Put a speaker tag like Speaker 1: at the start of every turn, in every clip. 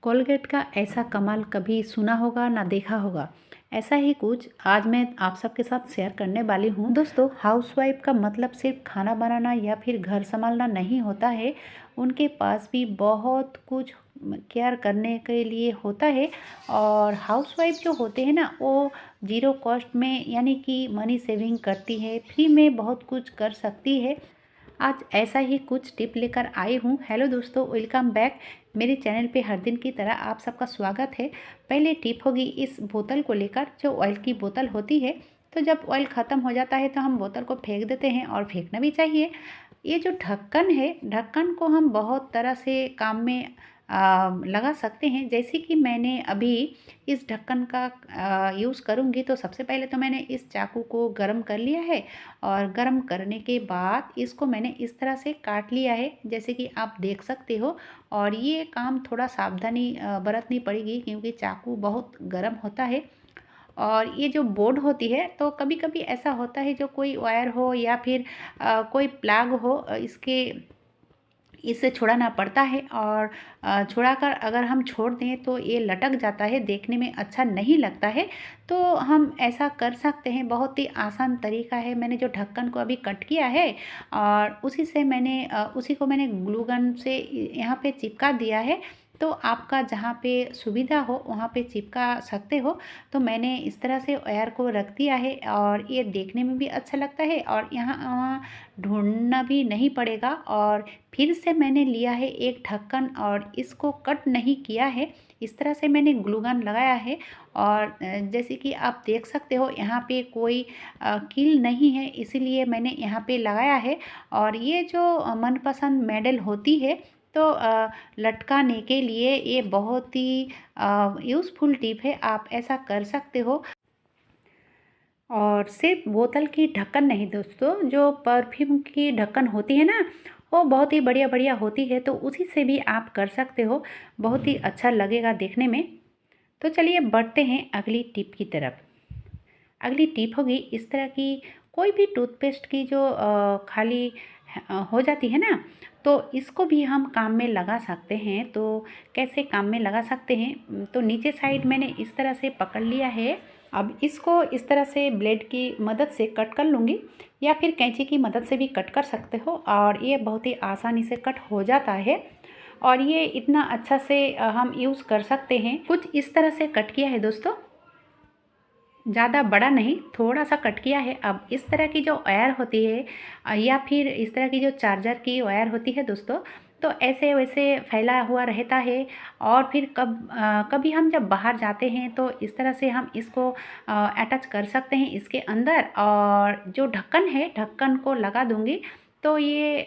Speaker 1: Colgate का ऐसा कमाल कभी सुना होगा ना देखा होगा। ऐसा ही कुछ आज मैं आप सबके साथ शेयर करने वाली हूँ। दोस्तों, हाउसवाइफ का मतलब सिर्फ खाना बनाना या फिर घर संभालना नहीं होता है। उनके पास भी बहुत कुछ केयर करने के लिए होता है। और हाउसवाइफ जो होते हैं ना, वो ज़ीरो कॉस्ट में यानी कि मनी सेविंग करती है, फ्री में बहुत कुछ कर सकती है। आज ऐसा ही कुछ टिप लेकर आई हूँ। हेलो दोस्तों, वेलकम बैक। मेरे चैनल पे हर दिन की तरह आप सबका स्वागत है। पहले टिप होगी इस बोतल को लेकर, जो ऑयल की बोतल होती है। तो जब ऑयल ख़त्म हो जाता है तो हम बोतल को फेंक देते हैं, और फेंकना भी चाहिए। ये जो ढक्कन है, ढक्कन को हम बहुत तरह से काम में लगा सकते हैं। जैसे कि मैंने अभी इस ढक्कन का यूज़ करूँगी, तो सबसे पहले तो मैंने इस चाकू को गरम कर लिया है। और गरम करने के बाद इसको मैंने इस तरह से काट लिया है, जैसे कि आप देख सकते हो। और ये काम थोड़ा सावधानी बरतनी पड़ेगी, क्योंकि चाकू बहुत गरम होता है। और ये जो बोर्ड होती है, तो कभी कभी ऐसा होता है, जो कोई वायर हो या फिर कोई प्लग हो, इसके इससे छुड़ाना पड़ता है। और छुड़ाकर अगर हम छोड़ दें तो ये लटक जाता है, देखने में अच्छा नहीं लगता है। तो हम ऐसा कर सकते हैं, बहुत ही आसान तरीका है। मैंने जो ढक्कन को अभी कट किया है, और उसी को मैंने ग्लू गन से यहाँ पे चिपका दिया है। तो आपका जहाँ पे सुविधा हो वहाँ पे चिपका सकते हो। तो मैंने इस तरह से वायर को रख दिया है, और ये देखने में भी अच्छा लगता है, और यहाँ वहाँ ढूंढना भी नहीं पड़ेगा। और फिर से मैंने लिया है एक ढक्कन, और इसको कट नहीं किया है। इस तरह से मैंने ग्लू गन लगाया है। और जैसे कि आप देख सकते हो, यहाँ पे कोई कील नहीं है, इसीलिए मैंने यहाँ पे लगाया है। और ये जो मनपसंद मेडल होती है, तो लटकाने के लिए ये बहुत ही यूज़फुल टिप है। आप ऐसा कर सकते हो। और सिर्फ बोतल की ढक्कन नहीं दोस्तों, जो परफ्यूम की ढक्कन होती है ना, वो बहुत ही बढ़िया बढ़िया होती है। तो उसी से भी आप कर सकते हो, बहुत ही अच्छा लगेगा देखने में। तो चलिए बढ़ते हैं अगली टिप की तरफ। अगली टिप होगी इस तरह की, कोई भी टूथपेस्ट की जो खाली हो जाती है ना, तो इसको भी हम काम में लगा सकते हैं। तो कैसे काम में लगा सकते हैं, तो नीचे साइड मैंने इस तरह से पकड़ लिया है। अब इसको इस तरह से ब्लेड की मदद से कट कर लूँगी, या फिर कैंची की मदद से भी कट कर सकते हो। और ये बहुत ही आसानी से कट हो जाता है, और ये इतना अच्छा से हम यूज़ कर सकते हैं। कुछ इस तरह से कट किया है दोस्तों, ज़्यादा बड़ा नहीं, थोड़ा सा कट किया है। अब इस तरह की जो वायर होती है, या फिर इस तरह की जो चार्जर की वायर होती है दोस्तों, तो ऐसे वैसे फैला हुआ रहता है। और फिर कभी हम जब बाहर जाते हैं, तो इस तरह से हम इसको अटैच कर सकते हैं इसके अंदर। और जो ढक्कन है, ढक्कन को लगा दूंगी, तो ये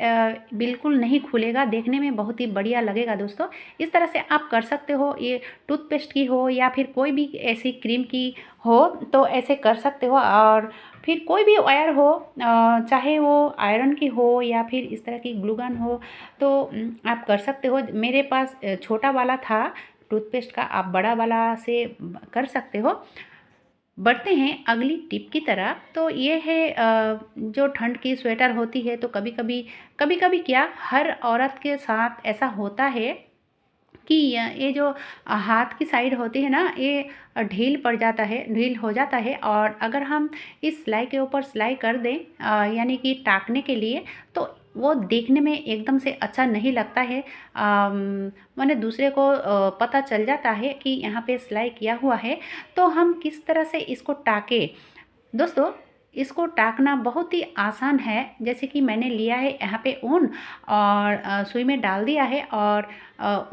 Speaker 1: बिल्कुल नहीं खुलेगा, देखने में बहुत ही बढ़िया लगेगा दोस्तों। इस तरह से आप कर सकते हो। ये टूथपेस्ट की हो या फिर कोई भी ऐसी क्रीम की हो, तो ऐसे कर सकते हो। और फिर कोई भी वायर हो, चाहे वो आयरन की हो या फिर इस तरह की ग्लू गन हो, तो आप कर सकते हो। मेरे पास छोटा वाला था टूथपेस्ट का, आप बड़ा वाला से कर सकते हो। बढ़ते हैं अगली टिप की तरफ। तो ये है जो ठंड की स्वेटर होती है, तो कभी कभी क्या, हर औरत के साथ ऐसा होता है कि ये जो हाथ की साइड होती है ना, ये ढील पड़ जाता है, ढील हो जाता है। और अगर हम इस सिलाई के ऊपर सिलाई कर दें, यानी कि टाकने के लिए, तो वो देखने में एकदम से अच्छा नहीं लगता है। माने दूसरे को पता चल जाता है कि यहाँ पे सिलाई किया हुआ है। तो हम किस तरह से इसको टाके दोस्तों, इसको टाकना बहुत ही आसान है। जैसे कि मैंने लिया है यहाँ पे ऊन, और सुई में डाल दिया है, और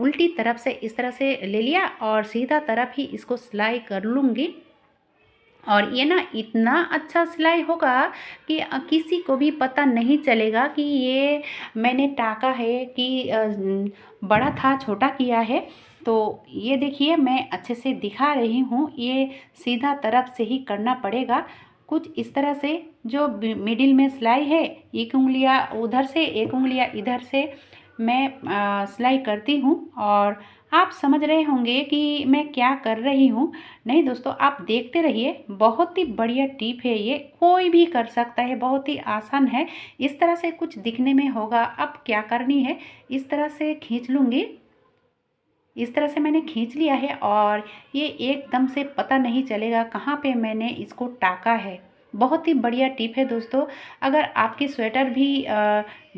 Speaker 1: उल्टी तरफ से इस तरह से ले लिया, और सीधा तरफ ही इसको सिलाई कर लूँगी। और ये ना इतना अच्छा सिलाई होगा कि किसी को भी पता नहीं चलेगा कि ये मैंने टाका है, कि बड़ा था छोटा किया है। तो ये देखिए, मैं अच्छे से दिखा रही हूँ, ये सीधा तरफ से ही करना पड़ेगा। कुछ इस तरह से जो मिडिल में सिलाई है, एक उंगलियाँ उधर से एक उंगलियाँ इधर से मैं सिलाई करती हूँ। और आप समझ रहे होंगे कि मैं क्या कर रही हूँ। नहीं दोस्तों, आप देखते रहिए, बहुत ही बढ़िया टिप है ये, कोई भी कर सकता है, बहुत ही आसान है। इस तरह से कुछ दिखने में होगा। अब क्या करनी है, इस तरह से खींच लूँगी, इस तरह से मैंने खींच लिया है और ये एकदम से पता नहीं चलेगा कहाँ पे मैंने इसको टाका है। बहुत ही बढ़िया टिप है दोस्तों। अगर आपकी स्वेटर भी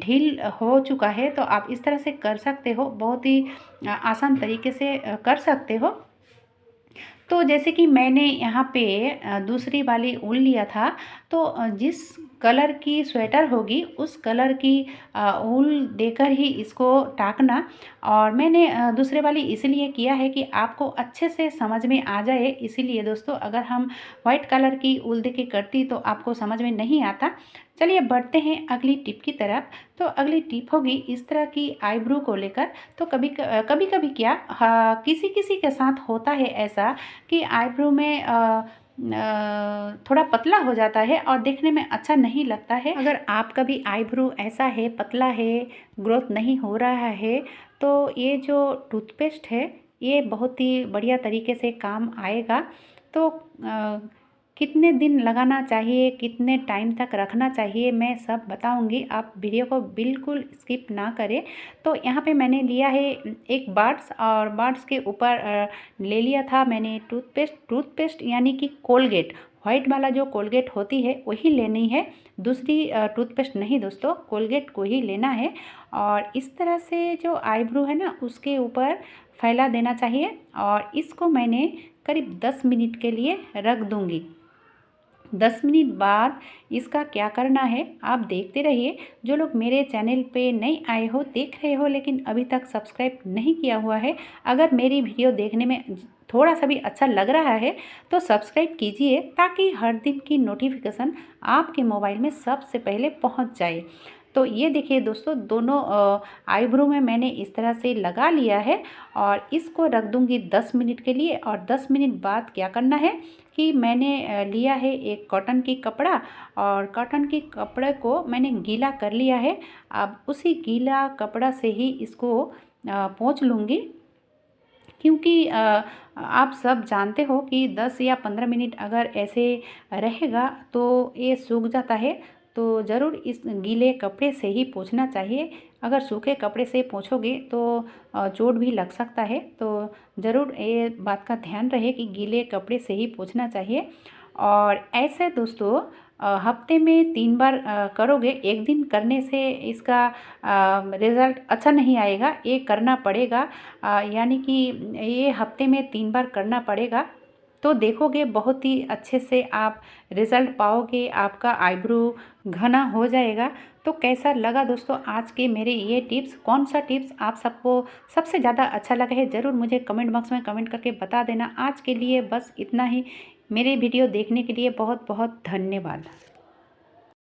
Speaker 1: ढील हो चुका है तो आप इस तरह से कर सकते हो, बहुत ही आसान तरीके से कर सकते हो। तो जैसे कि मैंने यहाँ पे दूसरी वाली ऊन लिया था, तो जिस कलर की स्वेटर होगी उस कलर की ऊन देकर ही इसको टाकना। और मैंने दूसरे वाली इसलिए किया है कि आपको अच्छे से समझ में आ जाए, इसीलिए दोस्तों। अगर हम वाइट कलर की ऊन दे के करती तो आपको समझ में नहीं आता। चलिए बढ़ते हैं अगली टिप की तरफ। तो अगली टिप होगी इस तरह की आईब्रो को लेकर। तो कभी कभी क्या, हाँ, किसी किसी के साथ होता है ऐसा कि आईब्रो में थोड़ा पतला हो जाता है और देखने में अच्छा नहीं लगता है। अगर आपका भी आईब्रो ऐसा है, पतला है, ग्रोथ नहीं हो रहा है, तो ये जो टूथपेस्ट है ये बहुत ही बढ़िया तरीके से काम आएगा। तो कितने दिन लगाना चाहिए, कितने टाइम तक रखना चाहिए, मैं सब बताऊंगी, आप वीडियो को बिल्कुल स्किप ना करें। तो यहाँ पे मैंने लिया है एक बर्ड्स, और बर्ड्स के ऊपर ले लिया था मैंने टूथपेस्ट यानी कि कोलगेट। वाइट वाला जो कोलगेट होती है वही लेनी है, दूसरी टूथपेस्ट नहीं दोस्तों, कोलगेट को ही लेना है। और इस तरह से जो आईब्रो है ना उसके ऊपर फैला देना चाहिए, और इसको मैंने करीब 10 मिनट के लिए रख दूंगी। 10 मिनट बाद इसका क्या करना है आप देखते रहिए। जो लोग मेरे चैनल पे नए आए हो, देख रहे हो लेकिन अभी तक सब्सक्राइब नहीं किया हुआ है, अगर मेरी वीडियो देखने में थोड़ा सा भी अच्छा लग रहा है तो सब्सक्राइब कीजिए, ताकि हर दिन की नोटिफिकेशन आपके मोबाइल में सबसे पहले पहुंच जाए। तो ये देखिए दोस्तों, दोनों आईब्रो में मैंने इस तरह से लगा लिया है, और इसको रख दूंगी 10 मिनट के लिए। और 10 मिनट बाद क्या करना है कि मैंने लिया है एक कॉटन की कपड़ा, और कॉटन की कपड़े को मैंने गीला कर लिया है। अब उसी गीला कपड़ा से ही इसको पोंछ लूँगी, क्योंकि आप सब जानते हो कि 10 या 15 मिनट अगर ऐसे रहेगा तो ये सूख जाता है। तो ज़रूर इस गीले कपड़े से ही पोंछना चाहिए। अगर सूखे कपड़े से पोंछोगे तो चोट भी लग सकता है। तो ज़रूर ये बात का ध्यान रहे कि गीले कपड़े से ही पोंछना चाहिए। और ऐसे दोस्तों हफ्ते में 3 बार करोगे। एक दिन करने से इसका रिज़ल्ट अच्छा नहीं आएगा, ये करना पड़ेगा। यानी कि ये हफ्ते में 3 बार करना पड़ेगा, तो देखोगे बहुत ही अच्छे से आप रिज़ल्ट पाओगे, आपका आईब्रो घना हो जाएगा। तो कैसा लगा दोस्तों आज के मेरे ये टिप्स? कौन सा टिप्स आप सबको सबसे ज़्यादा अच्छा लगा है, ज़रूर मुझे कमेंट बॉक्स में कमेंट करके बता देना। आज के लिए बस इतना ही। मेरे वीडियो देखने के लिए बहुत बहुत धन्यवाद।